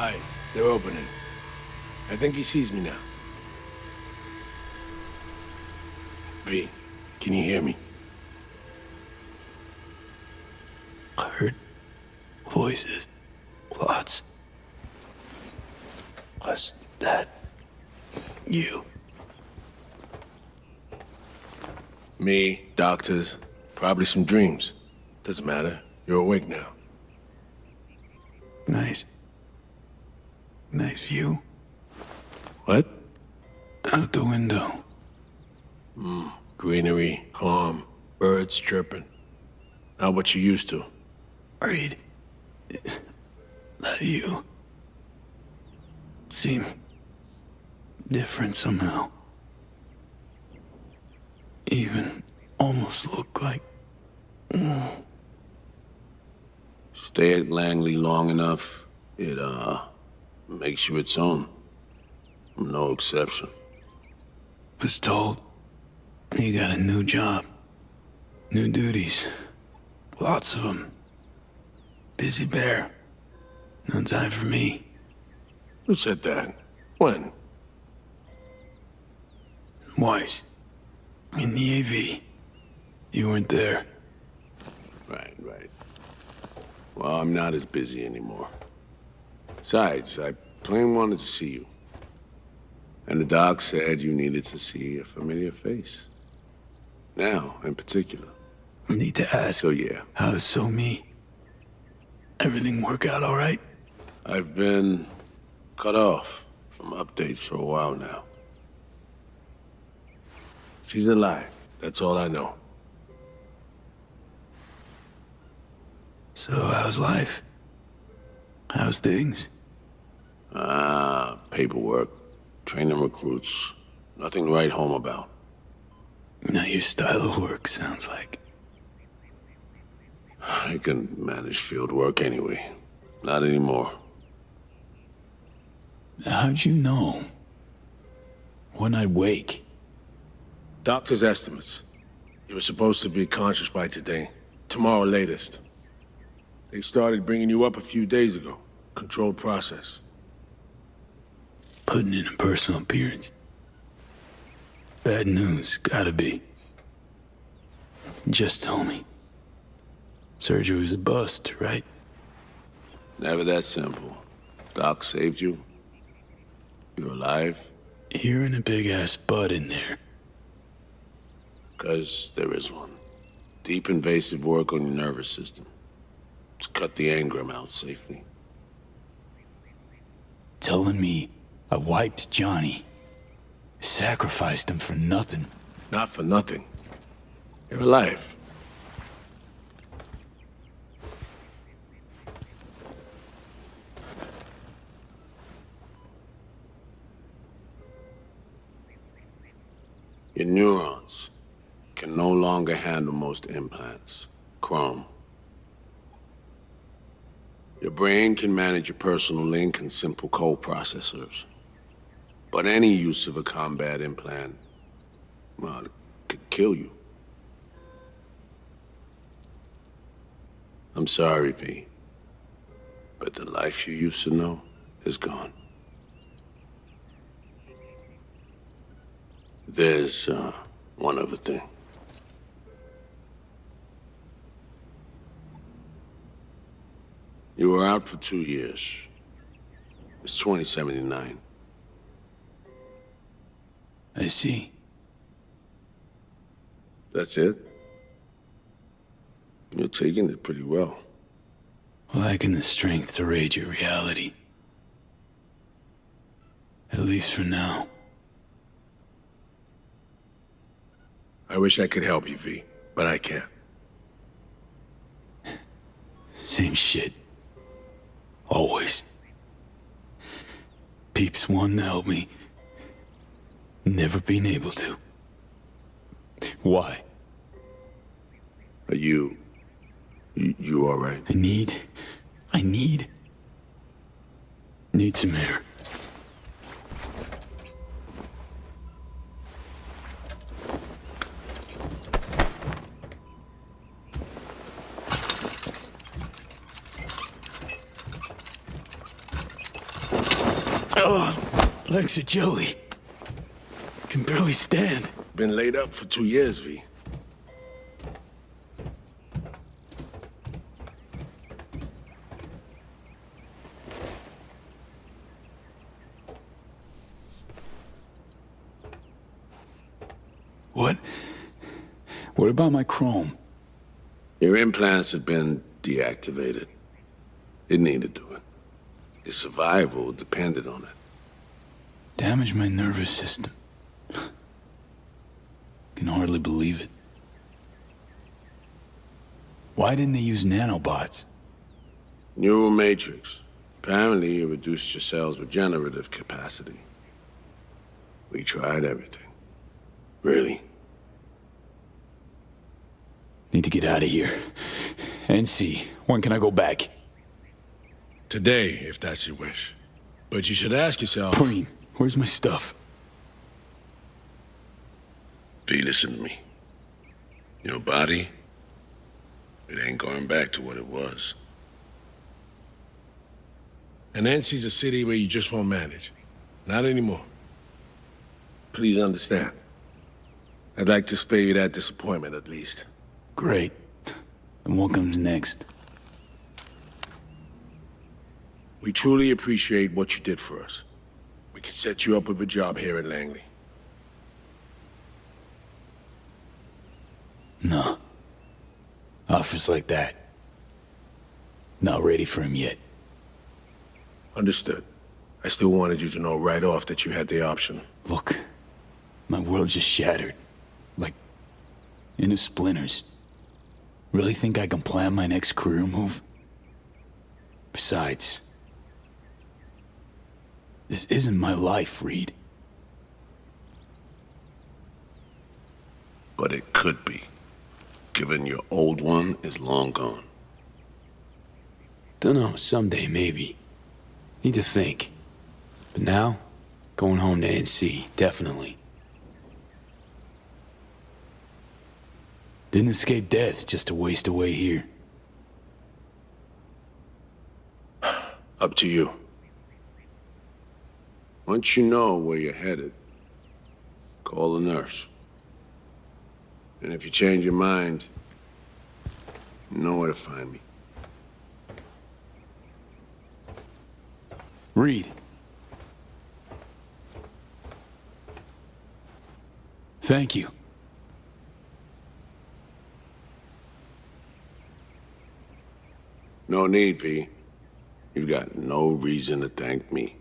Eyes, they're opening. I think he sees me now. V, can you hear me? Heard voices. Lots. Was that you? Me, doctors, probably some dreams. Doesn't matter. You're awake now. Nice. Nice view. What? Out the window. Greenery, calm, birds chirping. Not what you used to. Reed. That you. Seem different somehow. Even almost look like... Stay at Langley long enough, it, makes you its own. I'm no exception. Was told you got a new job. New duties. Lots of them. Busy bear. No time for me. Who said that? When? Weiss. In the AV. You weren't there. Right. Well, I'm not as busy anymore. Besides, I plain wanted to see you. And the doc said you needed to see a familiar face. Now, in particular. I need to ask. So yeah. How's So Me? Everything work out all right? I've been cut off from updates for a while now. She's alive. That's all I know. So how's life? How's things? Paperwork, training recruits. Nothing to write home about. Not your style of work, sounds like. I can manage field work anyway. Not anymore. How'd you know? When I'd wake? Doctor's estimates. You were supposed to be conscious by today. Tomorrow latest. They started bringing you up a few days ago. Controlled process. Putting in a personal appearance. Bad news, gotta be. Just tell me. Surgery was a bust, right? Never that simple. Doc saved you. You're alive. Hearing a big-ass butt in there. 'Cause there is one. Deep invasive work on your nervous system. To cut the engram out safely. Telling me I wiped Johnny. Sacrificed him for nothing. Not for nothing. You're alive. Your neurons can no longer handle most implants. Chrome. Your brain can manage your personal link and simple code processors. But any use of a combat implant, well, it could kill you. I'm sorry, V. But the life you used to know is gone. There's, one other thing. You were out for 2 years. It's 2079. I see. That's it? You're taking it pretty well. Lacking the strength to raid your reality. At least for now. I wish I could help you, V, but I can't. Same shit. Always. Peeps wanting to help me. Never been able to. Why? Are you all right? I need some air. Legs are jelly. Can barely stand. Been laid up for 2 years, V. What? What about my chrome? Your implants had been deactivated. It needed to it. Your survival depended on it. Damaged my nervous system. Can hardly believe it. Why didn't they use nanobots? Neural matrix. Apparently, it reduced your cell's regenerative capacity. We tried everything. Really? Need to get out of here. NC, when can I go back? Today, if that's your wish. But you should ask yourself... Preem, where's my stuff? V, listen to me. Your body, it ain't going back to what it was. And NC's a city where you just won't manage. Not anymore. Please understand. I'd like to spare you that disappointment, at least. Great. And what comes next? We truly appreciate what you did for us. We can set you up with a job here at Langley. No. Offers like that. Not ready for him yet. Understood. I still wanted you to know right off that you had the option. Look, my world just shattered. Like, into splinters. Really think I can plan my next career move? Besides, this isn't my life, Reed. But it could be, given your old one is long gone. Dunno, someday maybe. Need to think. But now, going home to NC, definitely. Didn't escape death just to waste away here. Up to you. Once you know where you're headed, call the nurse. And if you change your mind, you know where to find me. Reed. Thank you. No need, V. You've got no reason to thank me.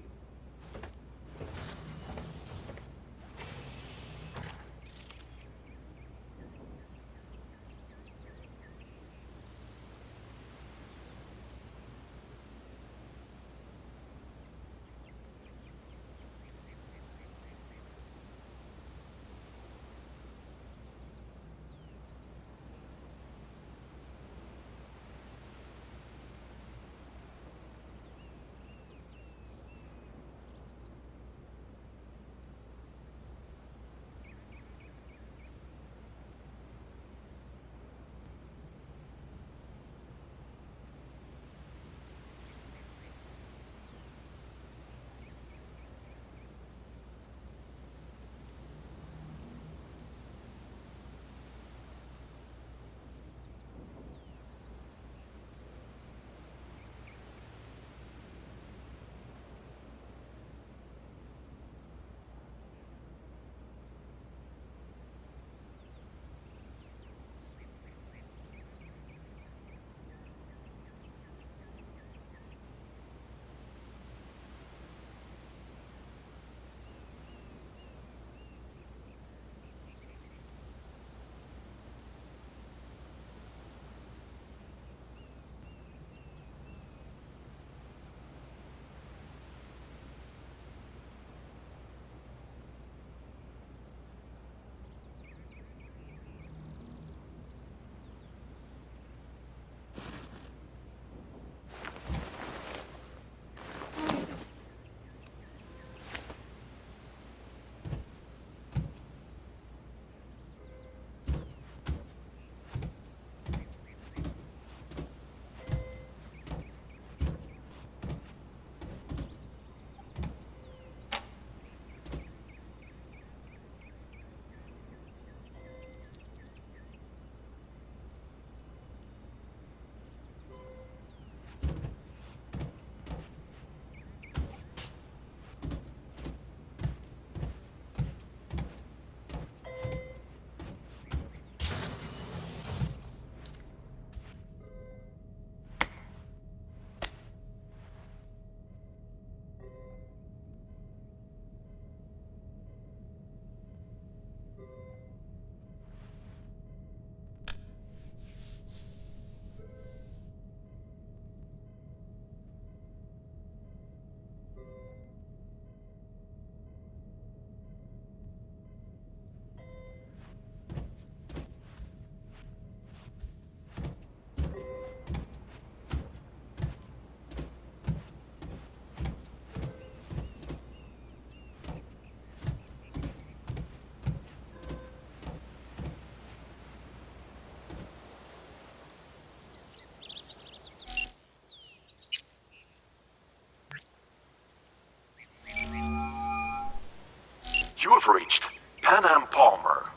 You have reached Panam Palmer.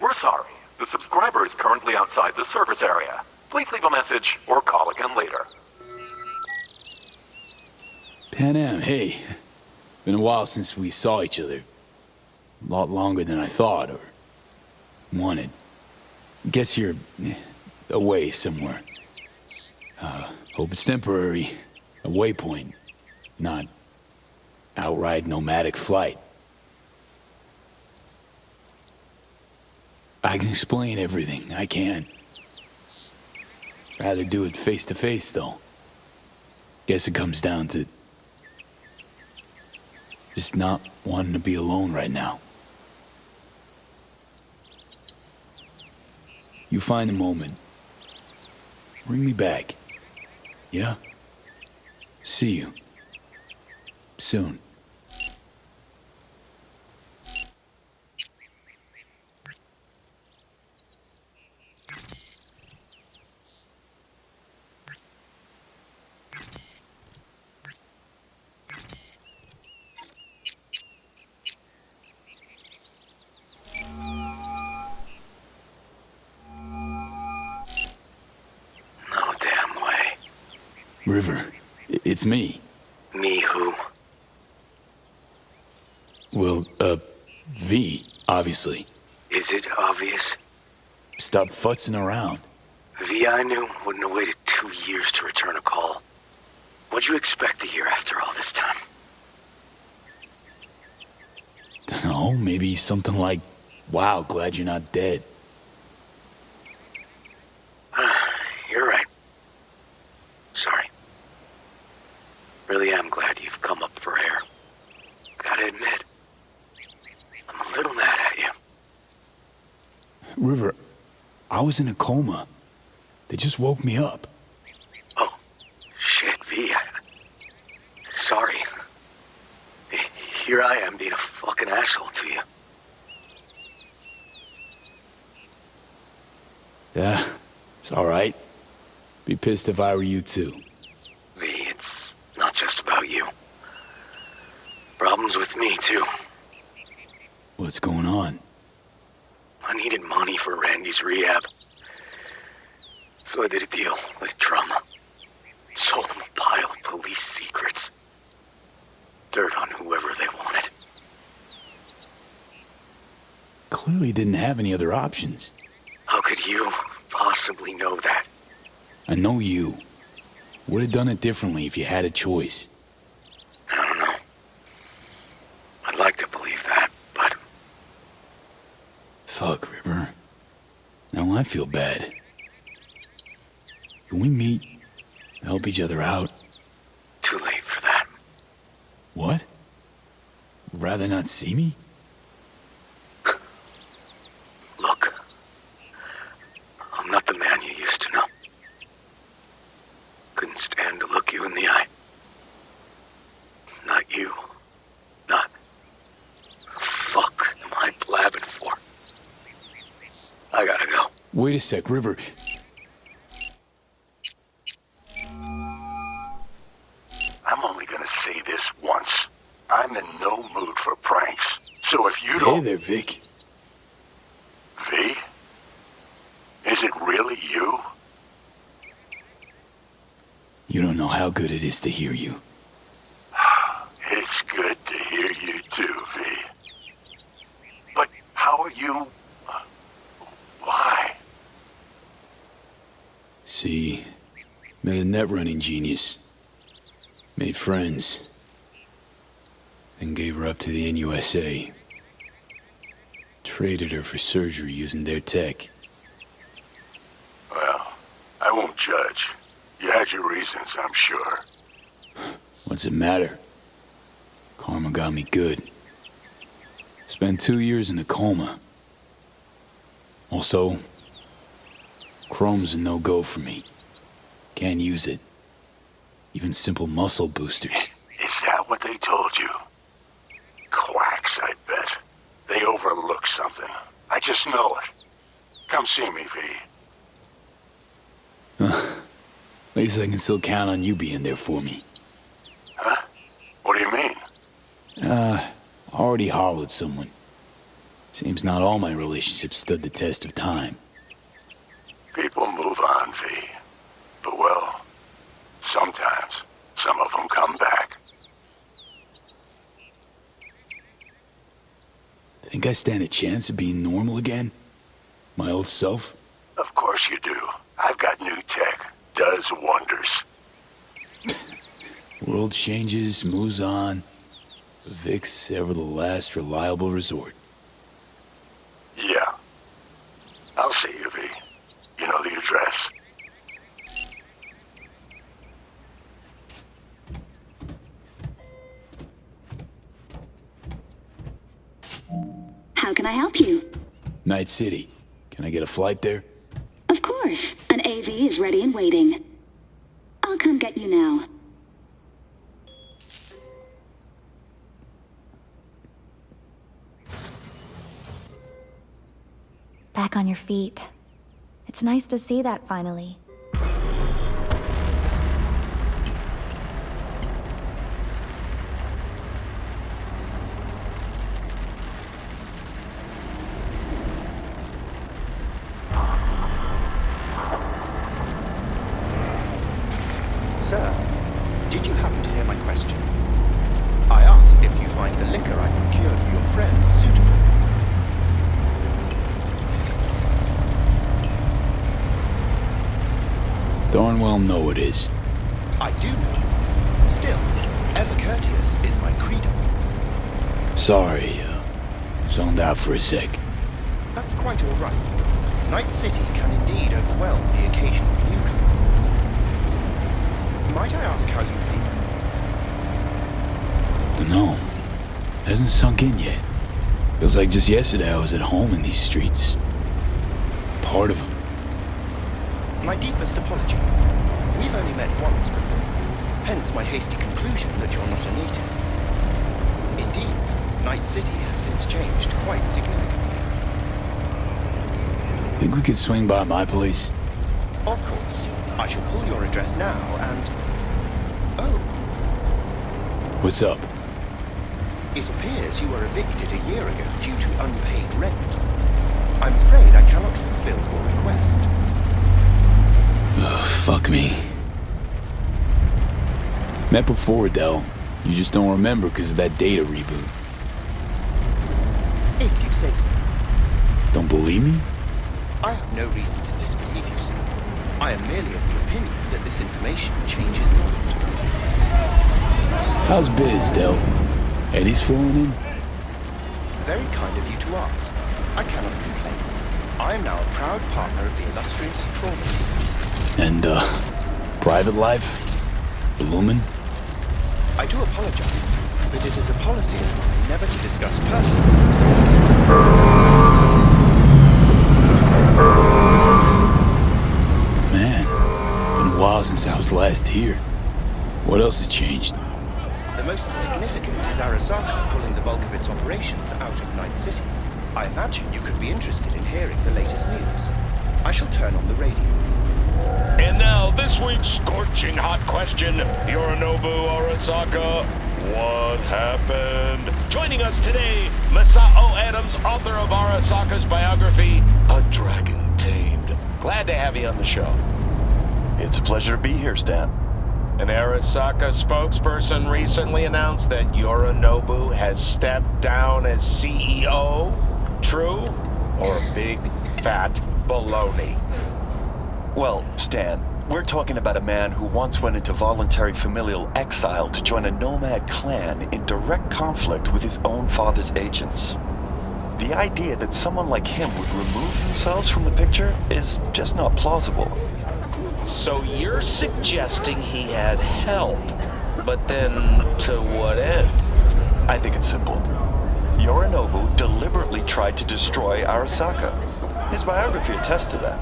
We're sorry. The subscriber is currently outside the service area. Please leave a message or call again later. Panam, hey. Been a while since we saw each other. A lot longer than I thought or wanted. Guess you're away somewhere. Hope it's temporary. A waypoint, not outright nomadic flight. I can explain everything. I can. Rather do it face to face, though. Guess it comes down to just not wanting to be alone right now. You find a moment. Bring me back. Yeah? See you. Soon. No damn way. River, it's me. Me who? Well, V, obviously. Is it obvious? Stop futzing around. V I knew wouldn't have waited 2 years to return a call. What'd you expect to hear after all this time? Dunno, maybe something like, wow, glad you're not dead. You're right. Sorry. Really am glad you've come up for air. Gotta admit, I'm a little mad at you. River, I was in a coma. They just woke me up. Oh, shit, V. Sorry. Here I am being a fucking asshole to you. Yeah, it's alright. Be pissed if I were you too. V, it's not just about you. Problems with me, too. What's going on? I needed money for Randy's rehab. So I did a deal with Trauma. Sold him a pile of police secrets. Dirt on whoever they wanted. Clearly didn't have any other options. How could you possibly know that? I know you. Would have done it differently if you had a choice. I don't know. I'd like to believe that, but... Fuck, River. Now I feel bad. Can we meet? Help each other out? Too late for that. What? Rather not see me? Look. I'm not the man you used to know. Couldn't stand to look you in the eye. Not you. Not... Fuck am I blabbing for? I gotta go. Wait a sec, River. I'm only gonna say this once. I'm in no mood for pranks. So if you Hey don't... there, Vic. V? Is it really you? You don't know how good it is to hear you. It's good to hear you too, V. But how are you... Why? See, met a net running genius. Made friends. Then gave her up to the NUSA. Traded her for surgery using their tech. Well, I won't judge. You had your reasons, I'm sure. What's it matter? Karma got me good. Spent 2 years in a coma. Also, chrome's a no-go for me. Can't use it. Even simple muscle boosters. Is that what they told you? Quacks, I bet. They overlook something. I just know it. Come see me, V. At least I can still count on you being there for me. Huh? What do you mean? Already already hollowed someone. Seems not all my relationships stood the test of time. People move on, V. But well, sometimes some of them come back. Think I stand a chance of being normal again? My old self? Of course you do. I've got new tech. Does wonders. World changes, moves on. Vic's ever the last reliable resort. Yeah. I'll see you, V. You know the address. How can I help you? Night City. Can I get a flight there? Of course. An AV is ready and waiting. I'll come get you now. Back on your feet. It's nice to see that finally. Sir, did you happen to hear my question? I asked if you find the liquor I procured for your friend suitable. Darn well know it is. I do know. Still, ever courteous is my credo. Sorry, zoned out for a sec. That's quite all right. Night City can indeed overwhelm the occasional newcomer. Might I ask how you feel? No, hasn't sunk in yet. Feels like just yesterday I was at home in these streets. Part of them. My deepest apologies. We've only met once before. Hence my hasty conclusion that you're not a native. Indeed, Night City has since changed quite significantly. Think we could swing by my place? Of course. I shall pull your address now and... Oh, What's up? it appears you were evicted a year ago due to unpaid rent. I'm afraid I cannot fulfill your request. Ugh, fuck me. Met before, Del. You just don't remember because of that data reboot. If you say so. Don't believe me? I have no reason to disbelieve you, sir. I am merely of the opinion that this information changes not. How's biz, Del? Eddie's flowing in? Very kind of you to ask. I cannot complain. I am now a proud partner of the illustrious trauma team. And, private life? Blooming? I do apologize, but it is a policy of mine never to discuss personal matters. Man, been a while since I was last here. What else has changed? The most significant is Arasaka pulling the bulk of its operations out of Night City. I imagine you could be interested in hearing the latest news. I shall turn on the radio. And now, this week's scorching hot question. Yorinobu Arasaka, what happened? Joining us today, Masao Adams, author of Arasaka's biography, A Dragon Tamed. Glad to have you on the show. It's a pleasure to be here, Stan. An Arasaka spokesperson recently announced that Yorinobu has stepped down as CEO. True or big fat baloney? Well, Stan, we're talking about a man who once went into voluntary familial exile to join a nomad clan in direct conflict with his own father's agents. The idea that someone like him would remove themselves from the picture is just not plausible. So you're suggesting he had help, but then to what end? I think it's simple. Yorinobu deliberately tried to destroy Arasaka. His biography attests to that.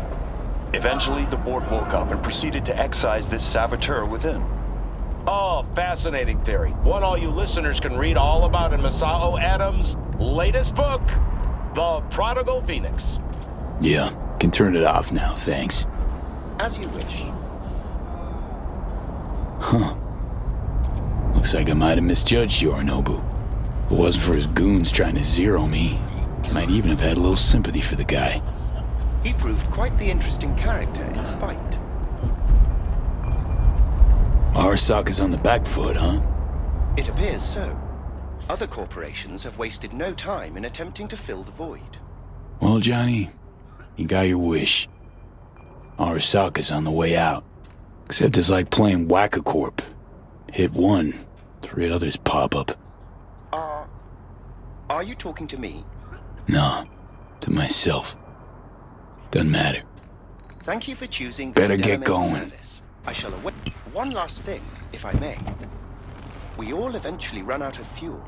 Eventually, the board woke up and proceeded to excise this saboteur within. Oh, fascinating theory. One all you listeners can read all about in Masao Adams' latest book, The Prodigal Phoenix. Yeah, can turn it off now, thanks. As you wish. Huh. Looks like I might have misjudged Yorinobu. If it wasn't for his goons trying to zero me, might even have had a little sympathy for the guy. He proved quite the interesting character in spite. Arasaka's on the back foot, huh? It appears so. Other corporations have wasted no time in attempting to fill the void. Well, Johnny, you got your wish. Arasaka's on the way out. Except it's like playing Whack-A-Corp. Hit one, 3 others pop up. Are you talking to me? No, to myself. Doesn't matter. Thank you for choosing this Better get going. service. I shall await. One last thing, if I may. We all eventually run out of fuel,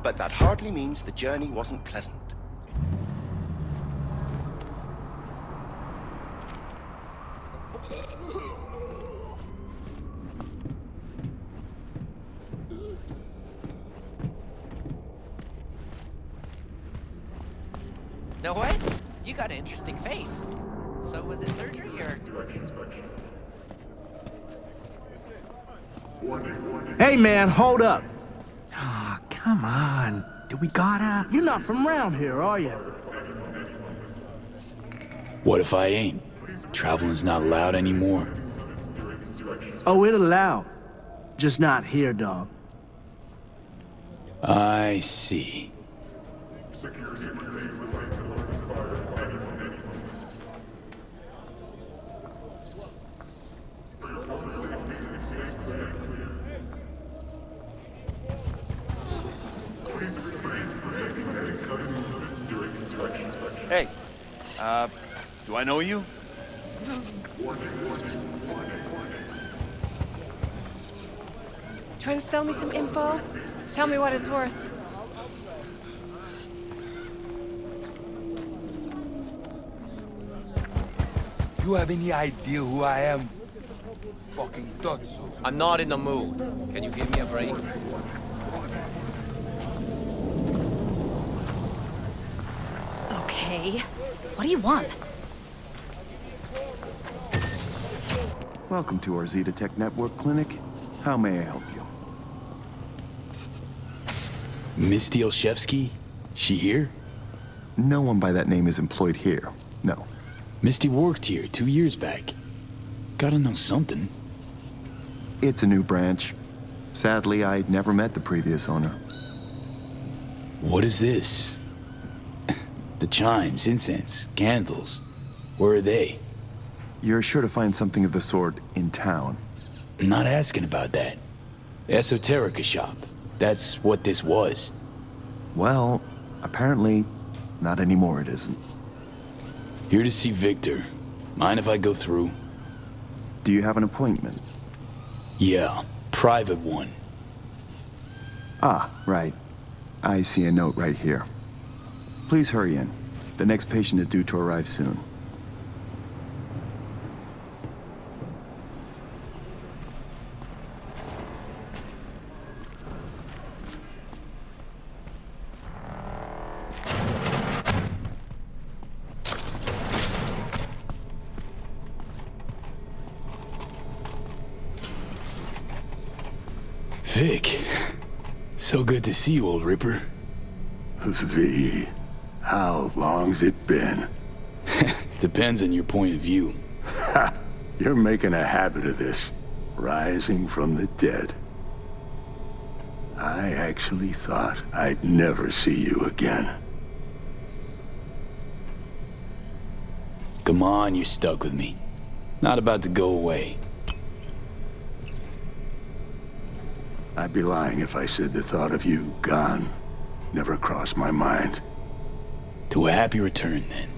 but that hardly means the journey wasn't pleasant. Know what? You got an interesting face. So was it surgery or? Hey man, hold up. Ah, come on. Do we gotta? You're not from around here, are you? What if I ain't? Traveling's not allowed anymore. Oh, it allowed. Just not here, dog. I see. Hey, do I know you? Trying to sell me some info? Tell me what it's worth. You have any idea who I am? Fucking thought so. I'm not in the mood. Can you give me a break? Okay. What do you want? Welcome to our Zeta Tech Network Clinic. How may I help you? Misty Olszewski? She here? No one by that name is employed here. No. Misty worked here 2 years back. Gotta know something. It's a new branch. Sadly, I'd never met the previous owner. What is this? The chimes, incense, candles. Where are they? You're sure to find something of the sort in town. I'm not asking about that. Esoterica shop. That's what this was. Well, apparently, not anymore it isn't. Here to see Victor. Mind if I go through? Do you have an appointment? Yeah, private one. Ah, right. I see a note right here. Please hurry in. The next patient is due to arrive soon. Vic. So good to see you, old Ripper. V, how long's it been? Depends on your point of view. Ha! You're making a habit of this, rising from the dead. I actually thought I'd never see you again. Come on, you're stuck with me. Not about to go away. I'd be lying if I said the thought of you gone never crossed my mind. To a happy return, then.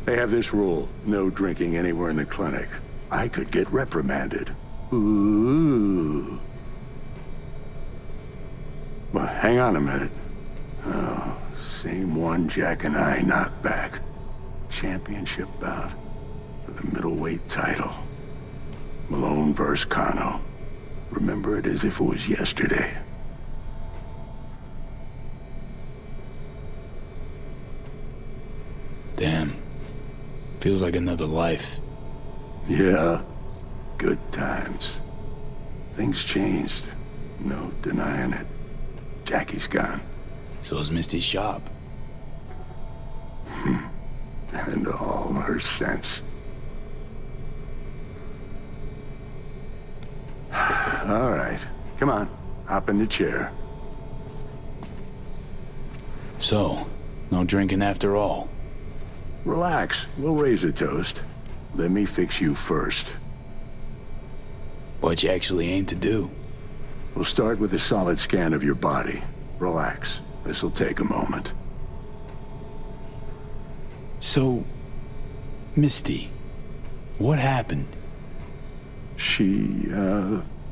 They have this rule, no drinking anywhere in the clinic. I could get reprimanded. Ooh. Well, hang on a minute. Oh, same one Jack and I knocked back. Championship bout for the middleweight title. Malone versus Kano. Remember it as if it was yesterday. Damn. Feels like another life. Yeah, good times. Things changed. No denying it. Jackie's gone. So is Misty's shop. And all her sense. All right, come on, hop in the chair. So, no drinking after all. Relax, we'll raise a toast. Let me fix you first. What you actually aim to do? We'll start with a solid scan of your body. Relax, this'll take a moment. So, Misty, what happened? She,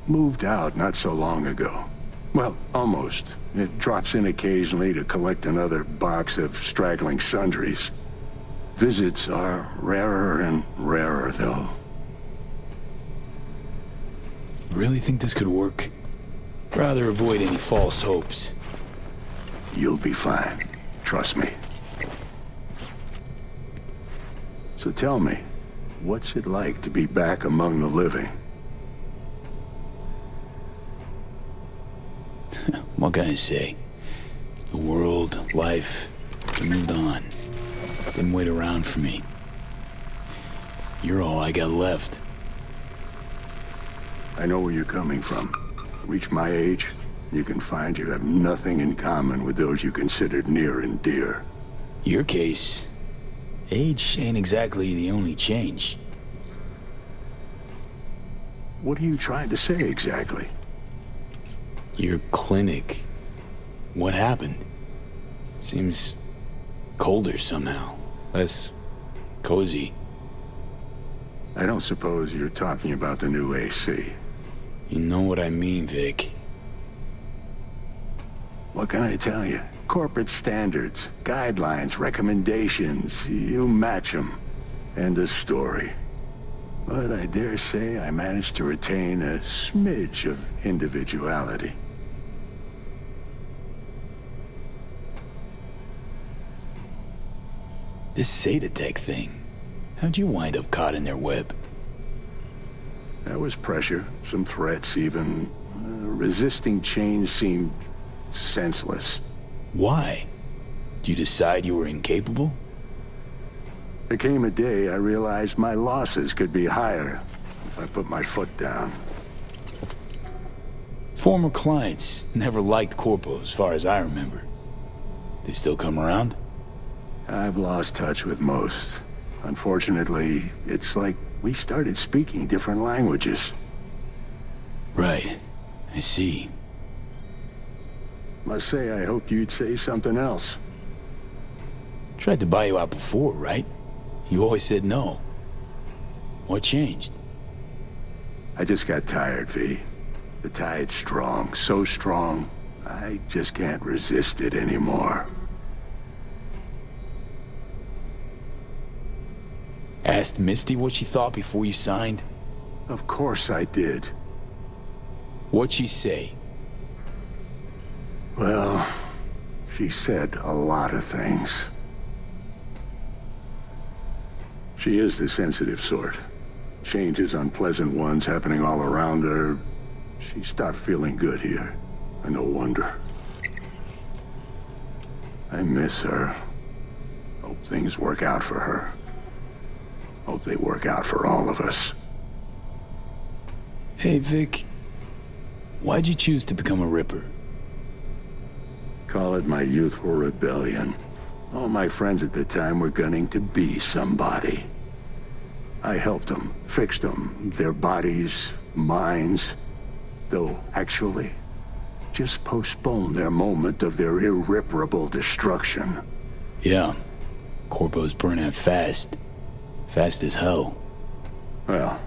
moved out not so long ago. Well, almost. It drops in occasionally to collect another box of straggling sundries. Visits are rarer and rarer, though. Really think this could work? Rather avoid any false hopes. You'll be fine. Trust me. So tell me, what's it like to be back among the living? What can I say? The world, life, they moved on. Didn't wait around for me. You're all I got left. I know where you're coming from. Reach my age, you can find you have nothing in common with those you considered near and dear. Your case, age ain't exactly the only change. What are you trying to say exactly? Your clinic. What happened? Seems colder somehow. Less cozy. I don't suppose you're talking about the new AC. You know what I mean, Vic. What can I tell you? Corporate standards, guidelines, recommendations, you match them. End of story. But I dare say I managed to retain a smidge of individuality. This Zetatech thing. How'd you wind up caught in their web? There was pressure, some threats even. Resisting change seemed senseless. Why? Did you decide you were incapable? There came a day I realized my losses could be higher if I put my foot down. Former clients never liked Corpo as far as I remember. They still come around? I've lost touch with most. Unfortunately, it's like we started speaking different languages. Right. I see. Must say I hoped you'd say something else. Tried to buy you out before, right? You always said no. What changed? I just got tired, V. The tide's strong, so strong, I just can't resist it anymore. Asked Misty what she thought before you signed? Of course I did. What'd she say? Well, she said a lot of things. She is the sensitive sort. Changes, unpleasant ones happening all around her. She stopped feeling good here. And no wonder. I miss her. Hope things work out for her. Hope they work out for all of us. Hey, Vic. Why'd you choose to become a Ripper? Call it my youthful rebellion. All my friends at the time were gunning to be somebody. I helped them, fixed them, their bodies, minds. Though, actually, just postponed their moment of their irreparable destruction. Yeah. Corpo's burn out fast. Fast as hell. Well,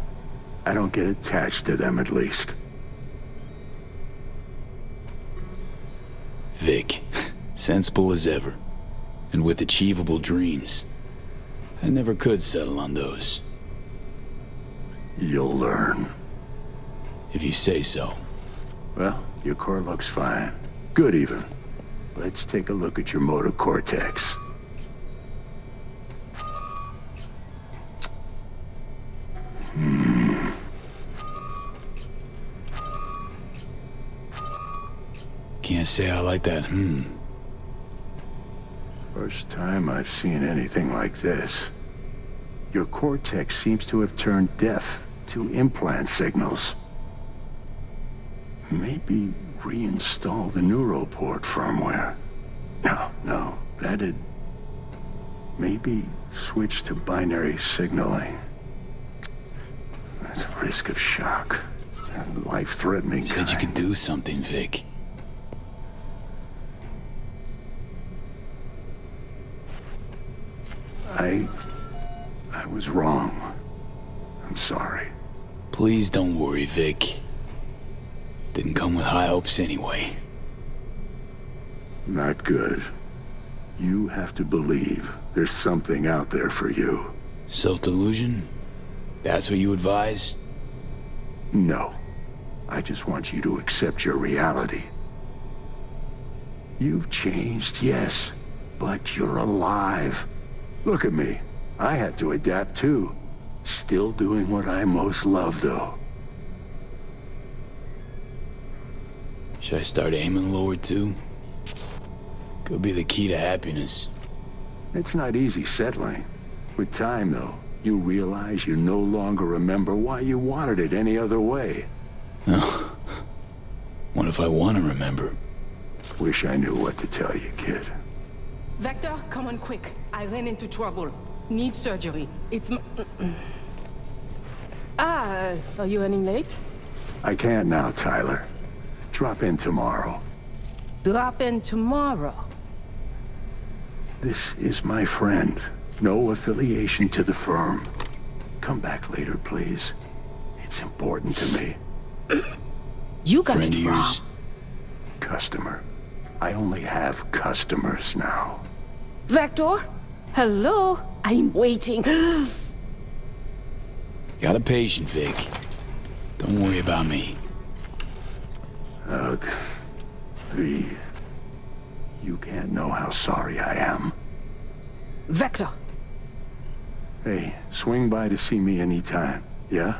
I don't get attached to them at least. Vic, sensible as ever. And with achievable dreams. I never could settle on those. You'll learn. If you say so. Well, your core looks fine. Good even. Let's take a look at your motor cortex. Can't say I like that, First time I've seen anything like this. Your cortex seems to have turned deaf to implant signals. Maybe reinstall the neuroport firmware. No, that'd... Maybe switch to binary signaling. That's a risk of shock. Life-threatening kind. Said you could do something, Vic. I was wrong. I'm sorry. Please don't worry, Vic. Didn't come with high hopes anyway. Not good. You have to believe there's something out there for you. Self-delusion? That's what you advise? No. I just want you to accept your reality. You've changed, yes, but you're alive. Look at me. I had to adapt too. Still doing what I most love, though. Should I start aiming lower too? Could be the key to happiness. It's not easy settling. With time, though, you realize you no longer remember why you wanted it any other way. Oh. What if I want to remember? Wish I knew what to tell you, kid. Vector, come on quick. I ran into trouble. Need surgery. It's are you running late? I can't now, Tyler. Drop in tomorrow. Drop in tomorrow. This is my friend. No affiliation to the firm. Come back later, please. It's important to me. You got friend it of wrong. yours. Customer. I only have customers now. Vector? Hello? I'm waiting. Got a patient, Vic. Don't worry about me. Ugh. V. You can't know how sorry I am. Vector. Hey, swing by to see me anytime, yeah?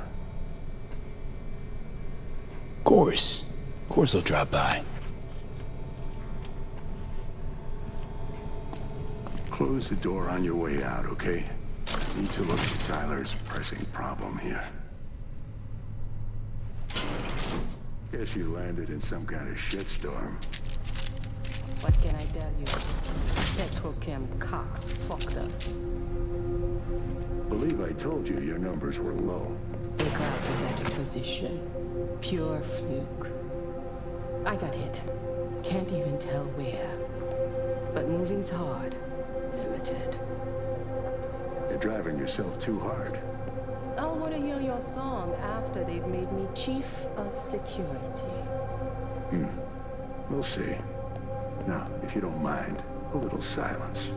Of course I'll drop by. Close the door on your way out, okay? Need to look at Tyler's pressing problem here. Guess you landed in some kind of shitstorm. What can I tell you? Petrochem Cox fucked us. Believe I told you your numbers were low. They got a better position. Pure fluke. I got hit. Can't even tell where. But moving's hard. Limited. You're driving yourself too hard. I'll want to hear your song after they've made me chief of security. We'll see. Now, if you don't mind, a little silence.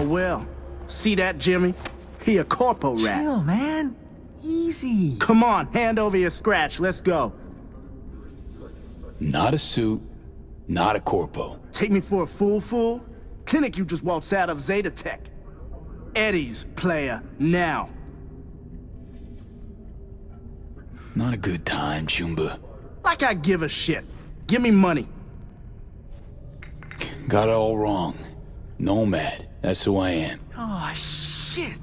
Well. See that, Jimmy? He a corpo rat. Chill, man. Easy. Come on, hand over your scratch. Let's go. Not a suit, not a corpo. Take me for a fool? Clinic you just waltzed out of Zeta Tech. Eddie's player, now. Not a good time, Chumba. Like I give a shit. Give me money. Got it all wrong. Nomad, that's who I am. Oh, shit.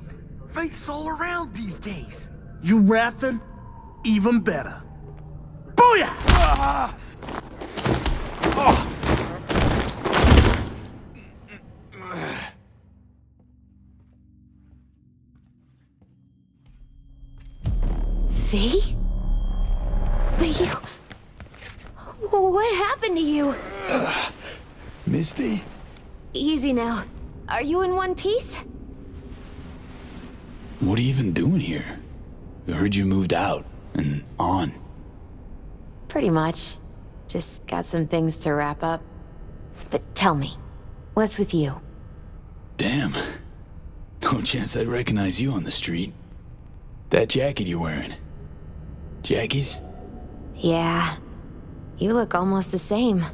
Faith's all around these days. You raffin'? Even better. Booyah! V? But you... What happened to you? Misty? Easy now. Are you in one piece? What are you even doing here? I heard you moved out and on. Pretty much. Just got some things to wrap up. But tell me, what's with you? Damn. No chance I'd recognize you on the street. That jacket you're wearing. Jackie's? Yeah. You look almost the same.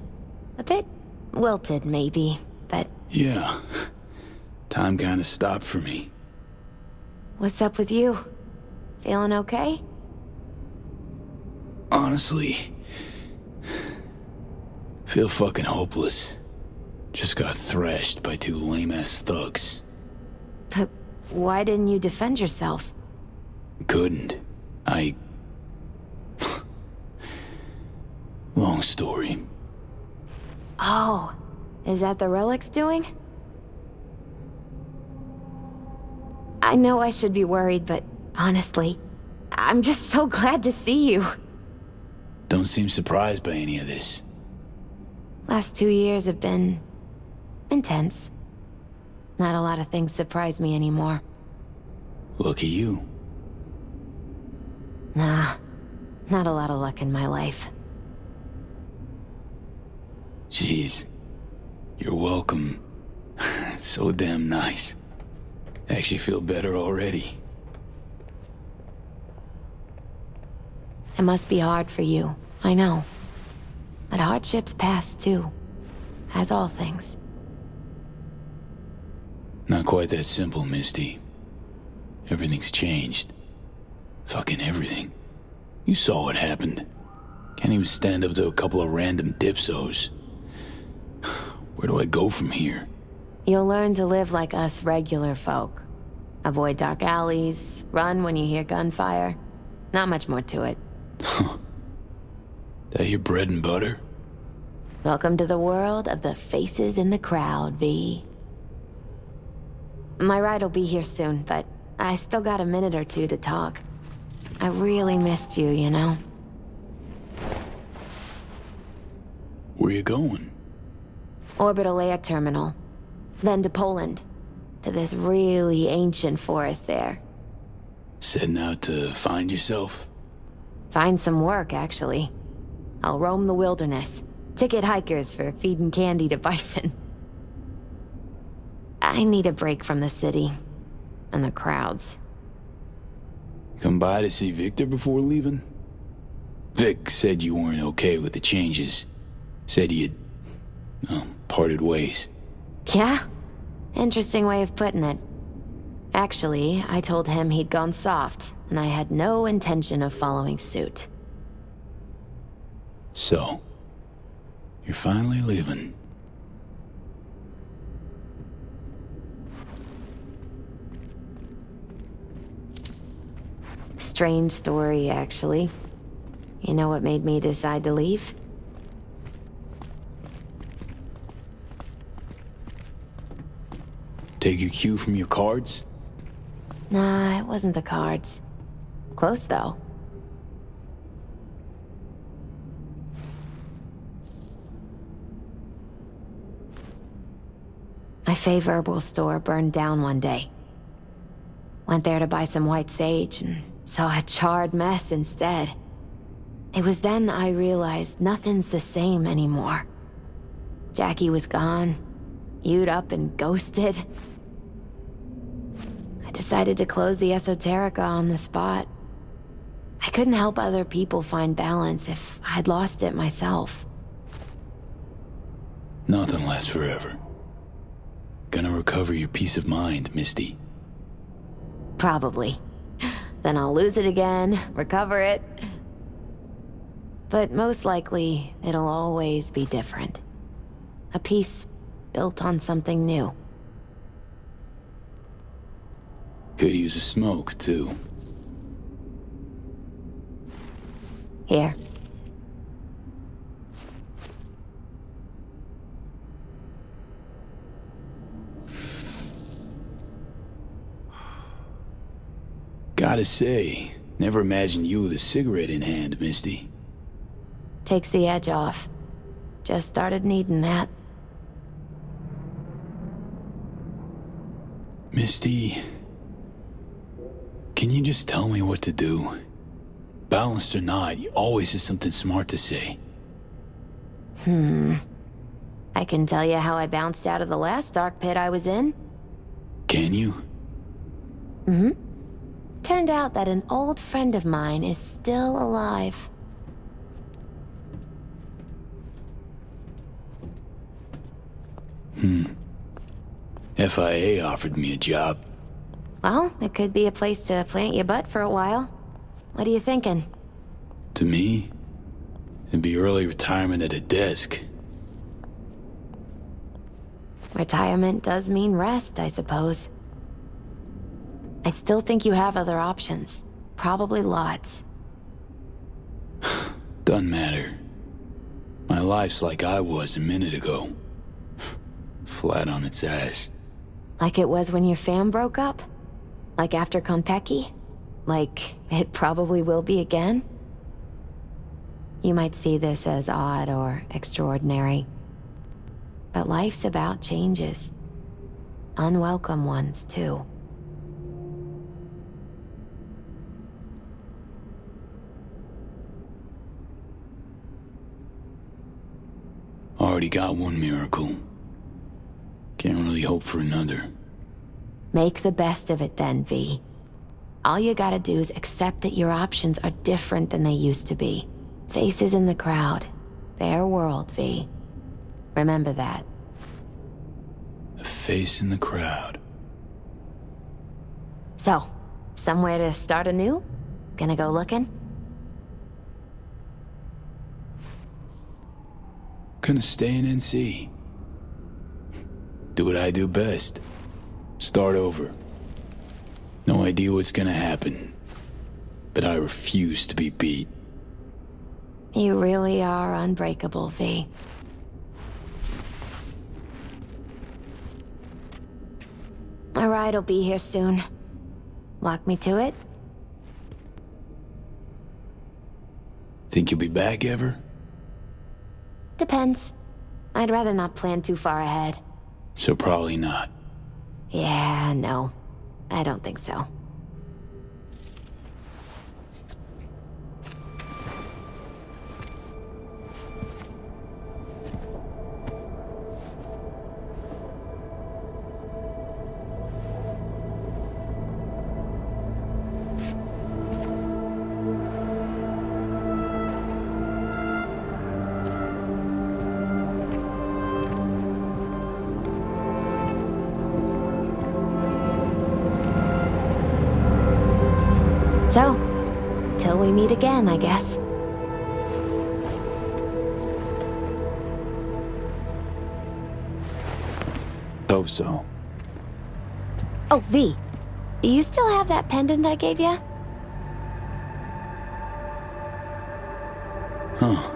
A bit wilted, maybe, but... Yeah. Time kinda stopped for me. What's up with you? Feeling okay? Honestly... feel fucking hopeless. Just got thrashed by 2 lame-ass thugs. But why didn't you defend yourself? Couldn't. Long story. Oh, is that the relic's doing? I know I should be worried, but honestly, I'm just so glad to see you. Don't seem surprised by any of this. Last 2 years have been... intense. Not a lot of things surprise me anymore. Lucky you. Nah, not a lot of luck in my life. Jeez. You're welcome. It's so damn nice. Actually feel better already. It must be hard for you, I know. But hardships pass too. As all things. Not quite that simple, Misty. Everything's changed. Fucking everything. You saw what happened. Can't even stand up to a couple of random dipsos. Where do I go from here? You'll learn to live like us regular folk. Avoid dark alleys, run when you hear gunfire. Not much more to it. That your bread and butter? Welcome to the world of the faces in the crowd, V. My ride will be here soon, but I still got a minute or two to talk. I really missed you, you know? Where you going? Orbital air terminal. Then to Poland. To this really ancient forest there. Setting out to find yourself? Find some work, actually. I'll roam the wilderness. Ticket hikers for feeding candy to bison. I need a break from the city. And the crowds. Come by to see Victor before leaving? Vic said you weren't okay with the changes. Said you'd... parted ways. Yeah? Interesting way of putting it. Actually, I told him he'd gone soft, and I had no intention of following suit. So, you're finally leaving. Strange story, actually. You know what made me decide to leave? Take your cue from your cards? Nah, it wasn't the cards. Close, though. My fave herbal store burned down one day. Went there to buy some white sage and saw a charred mess instead. It was then I realized nothing's the same anymore. Jackie was gone, you'd up and ghosted. I decided to close the esoterica on the spot. I couldn't help other people find balance if I'd lost it myself. Nothing lasts forever. Gonna recover your peace of mind, Misty. Probably. Then I'll lose it again, recover it. But most likely, it'll always be different. A piece built on something new. Could use a smoke, too. Here. Gotta say, never imagined you with a cigarette in hand, Misty. Takes the edge off. Just started needing that. Misty, Can you just tell me what to do? Balanced or not, you always have something smart to say. I can tell you how I bounced out of the last dark pit I was in. Can you? Turned out that an old friend of mine is still alive. FIA offered me a job. Well, it could be a place to plant your butt for a while. What are you thinking? To me, it'd be early retirement at a desk. Retirement does mean rest, I suppose. I still think you have other options. Probably lots. Doesn't matter. My life's like I was a minute ago. Flat on its ass. Like it was when your fam broke up? Like after Konpeki? Like it probably will be again? You might see this as odd or extraordinary. But life's about changes. Unwelcome ones, too. Already got one miracle. Can't really hope for another. Make the best of it then, V. All you gotta do is accept that your options are different than they used to be. Faces in the crowd. Their world, V. Remember that. A face in the crowd. So, somewhere to start anew? Gonna go looking? Gonna stay in NC. Do what I do best. Start over. No idea what's gonna happen. But I refuse to be beat. You really are unbreakable, V. My ride will be here soon. Walk me to it? Think you'll be back ever? Depends. I'd rather not plan too far ahead. So probably not. Yeah, no. I don't think so. So, till we meet again, I guess. Hope so. Oh, V. Do you still have that pendant I gave you? Huh.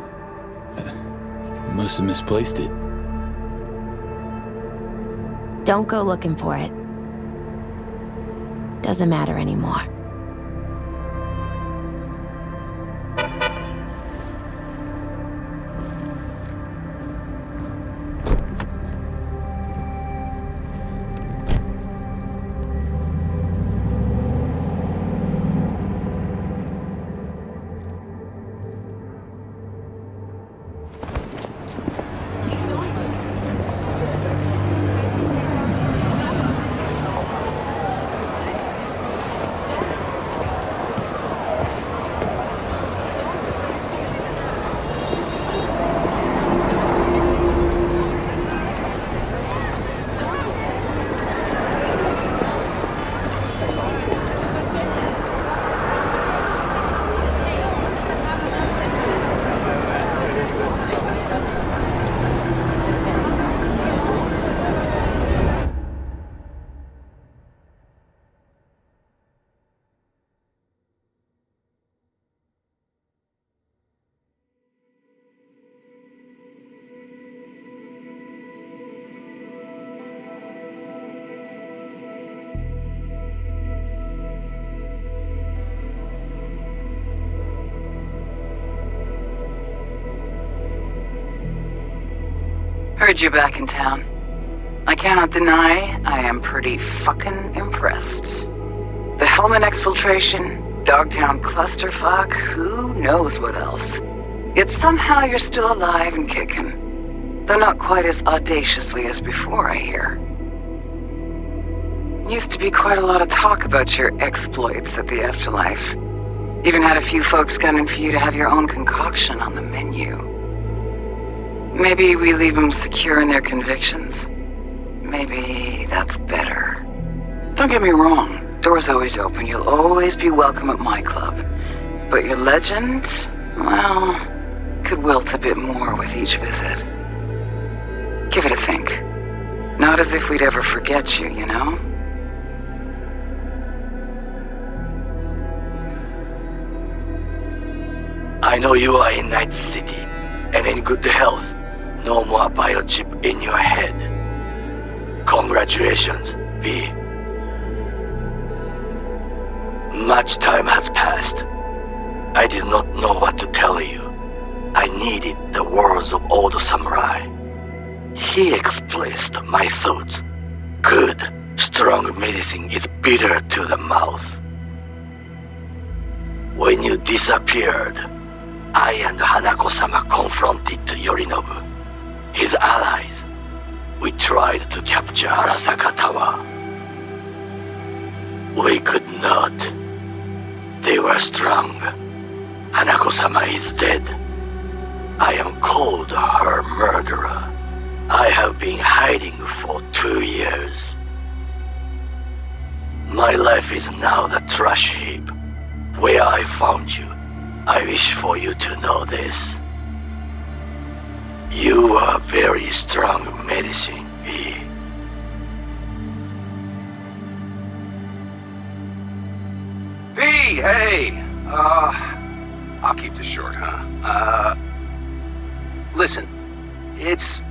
Must have misplaced it. Don't go looking for it. Doesn't matter anymore. Heard you're back in town. I cannot deny I am pretty fucking impressed. The helmet exfiltration, Dogtown clusterfuck, who knows what else. Yet somehow you're still alive and kicking. Though not quite as audaciously as before, I hear. Used to be quite a lot of talk about your exploits at the Afterlife. Even had a few folks gunning for you to have your own concoction on the menu. Maybe we leave them secure in their convictions. Maybe that's better. Don't get me wrong, door's always open. You'll always be welcome at my club. But your legend, well, could wilt a bit more with each visit. Give it a think. Not as if we'd ever forget you, you know? I know you are in Night City, and in good health. No more biochip in your head. Congratulations, V. Much time has passed. I did not know what to tell you. I needed the words of old samurai. He expressed my thoughts. Good, strong medicine is bitter to the mouth. When you disappeared, I and Hanako-sama confronted Yorinobu, his allies. We tried to capture Arasaka Tower. We could not. They were strong. Hanako-sama is dead. I am called her murderer. I have been hiding for 2 years. My life is now the trash heap where I found you. I wish for you to know this. You are very strong medicine, V. V, hey! I'll keep this short, huh? Listen, it's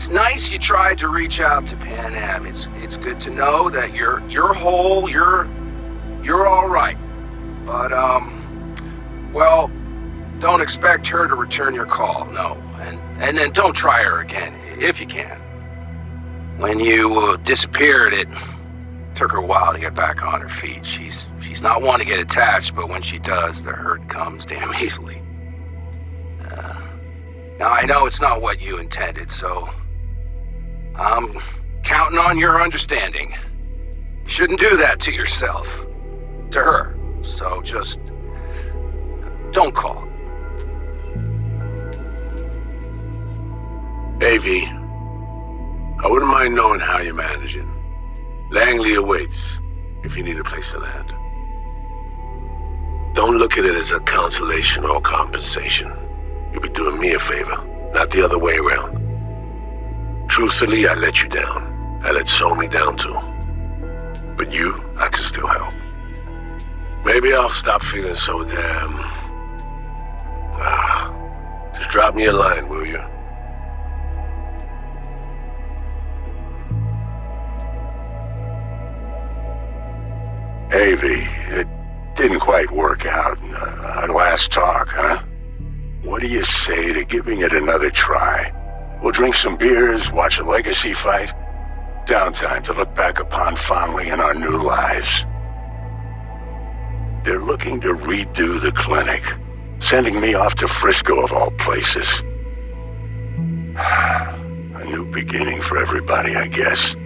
nice you tried to reach out to Panam. It's good to know that you're whole, you're all right. But, well, don't expect her to return your call, no. And then don't try her again, if you can. When you disappeared, it took her a while to get back on her feet. She's not one to get attached, but when she does, the hurt comes damn easily. Now, I know it's not what you intended, so I'm counting on your understanding. You shouldn't do that to yourself, to her. So just don't call. Hey, V. I wouldn't mind knowing how you're managing. Langley awaits, if you need a place to land. Don't look at it as a consolation or compensation. You'll be doing me a favor, not the other way around. Truthfully, I let you down. I let Somi down too. But you, I can still help. Maybe I'll stop feeling so damn... just drop me a line, will you? Hey, V, it didn't quite work out our last talk, huh? What do you say to giving it another try? We'll drink some beers, watch a legacy fight. Downtime to look back upon fondly in our new lives. They're looking to redo the clinic, sending me off to Frisco of all places. A new beginning for everybody, I guess.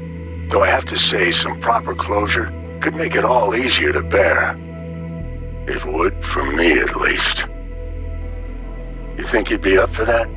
Though I have to say, some proper closure could make it all easier to bear. It would, for me at least. You think you'd be up for that?